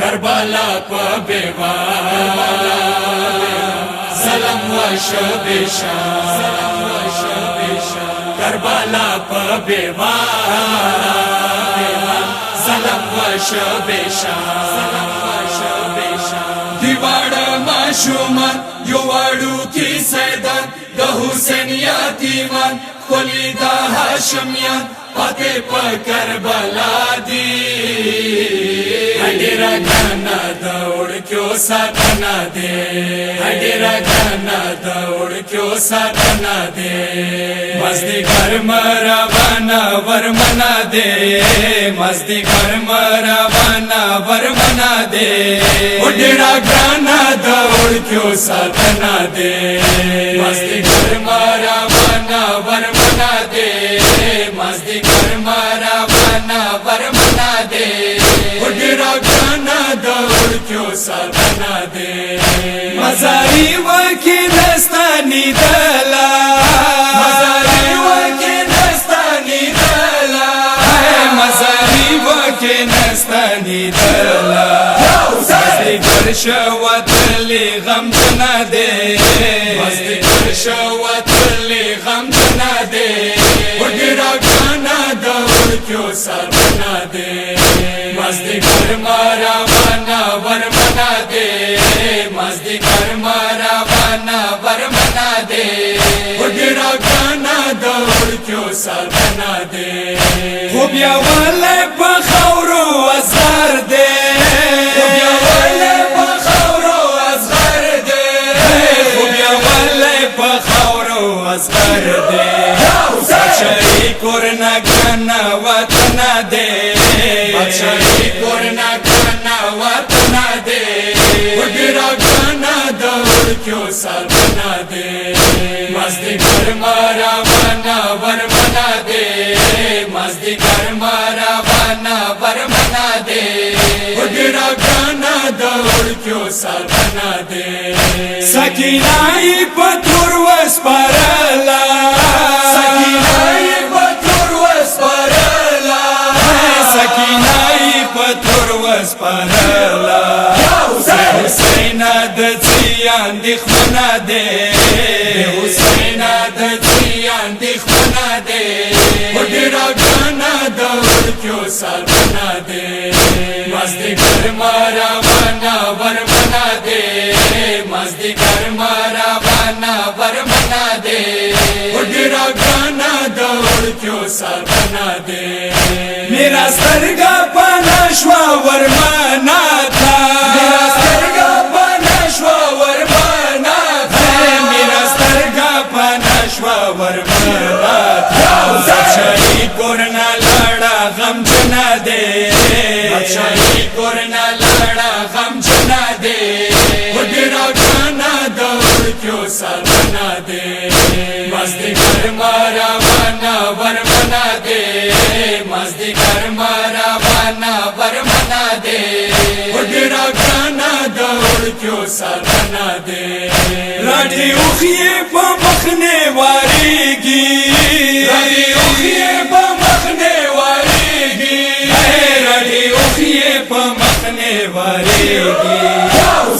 کربلا په بیوا سلام وشبشا کربلا په بیوا سلام وشبشا دیوار ماشومان یوارو کی سیدان د حسین یتیمان خلی د هاشمیان پته په کربلا دی هډیرا غنا دوړ کیو ساتنا دے هډیرا غنا دوړ کیو ساتنا دے مزدی گھر مروانا ورمنا دے مزدی گھر مروانا ورمنا دے هډیرا غنا دوړ کیو ساتنا دے مزدی گھر مروانا ورمنا دے مزدی گھر مروانا ورمنا دے وڈیرا گانا دوڑ کیوں ساتنا دے مزاری وکی دستانی دلا مزاری وکی دستانی دلا مزاری وکی دستانی دلا مزدی گر شوات لی غم جنا دے مزدی گر شوات لی غم جنا دے وڈیرا گانا دوڑ کیوں ساتنا دے مزدی گھر مارا وانا ورمنا دے مزدی گھر مارا وانا ورمنا دے وڈیرا گانا دوڑ کیوں ساتنا دے خوبیا والے پخورو ازغر دے خوبیا والے پخورو ازغر دے خوبیا والے پخورو ازغر دے بادشاہی کورنا گانا وطنا دے بادشاہی کورنا گانا وطنا دے وڈیرا گانا دوڑ کیوں ساتنا دے مزدی گھر مارا وانا ورمنا دے مزدی گھر مارا وانا ورمنا دے وڈیرا گانا دوڑ کیوں ساتنا دے سکینائی پتھر وسپارلا سکینائی پتھر وسپارلا سکینائی پتھر وسپارلا حسین دچیان دخمنا دے حسین دچیان دخمنا دے وڈیرا گانا دوڑ کیوں ساتنا دے مزدی گھر مارا وانا ورمنا دے مزدی گھر مارا وانا ورمنا دے وڈیرا گانا دوڑ کیوں ساتنا دے میرا سرگا پانا شوا ورمانا تھا میرا سرگا پانا شوا ورمانا تھا میرا سرگا پانا شوا ورمانا تھا بادشاہی کورنا لڑا غم جنا دے بادشاہی کورنا لڑا غم جنا دے وڈیرا گانا دوڑ کیوں ساتنا دے مزدی گھر مارا وانا ورمنا دے مزدی گھر مارا وانا ورمنا دے وڈیرا گانا دوڑ کیوں ساتنا دے راڈی اوخیے پا مخنے واریگی راڈی اوخیے پا مخنے واریگی راڈی اوخیے پا مخنے واریگی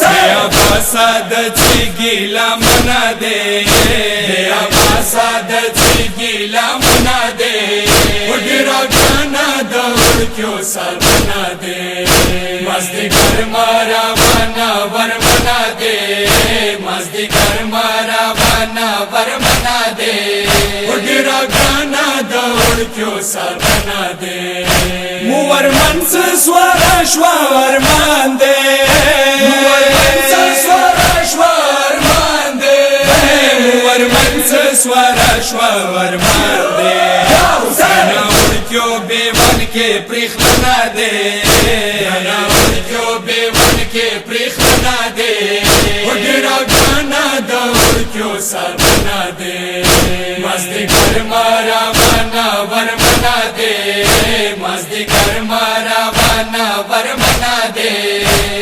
بیا باسا دچی گیلا منا دے بیا باسا دچی گیلا منا دے وڈیرا گانا دوڑ کیوں ساتنا دے مزدی گھر مارا وانا ورمنا دے مزدی گھر مارا وانا ورمنا دے وڈیرا گانا دوڑ کیوں ساتنا دے موور منس سوارا شوا ورمان دے موور منس سوارا شوا ورمان دے موور منس سوارا شوا ورمان دے سنا اڑکیو بے ون کے پریخ بنا دے سنا اڑکیو بے ون کے پریخ بنا دے وڈیرا گانا دوڑ کیوں ساتنا دے مزدی گھر مارا وانا ورمنا دے مزدی گھر مارا وانا ورمنا دے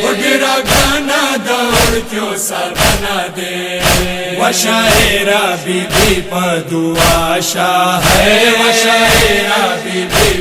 وڈیرا گانا دوڑ کیوں ساتنا دے وشائرہ بی بی پدوا شاہ ہے وشائرہ بی بی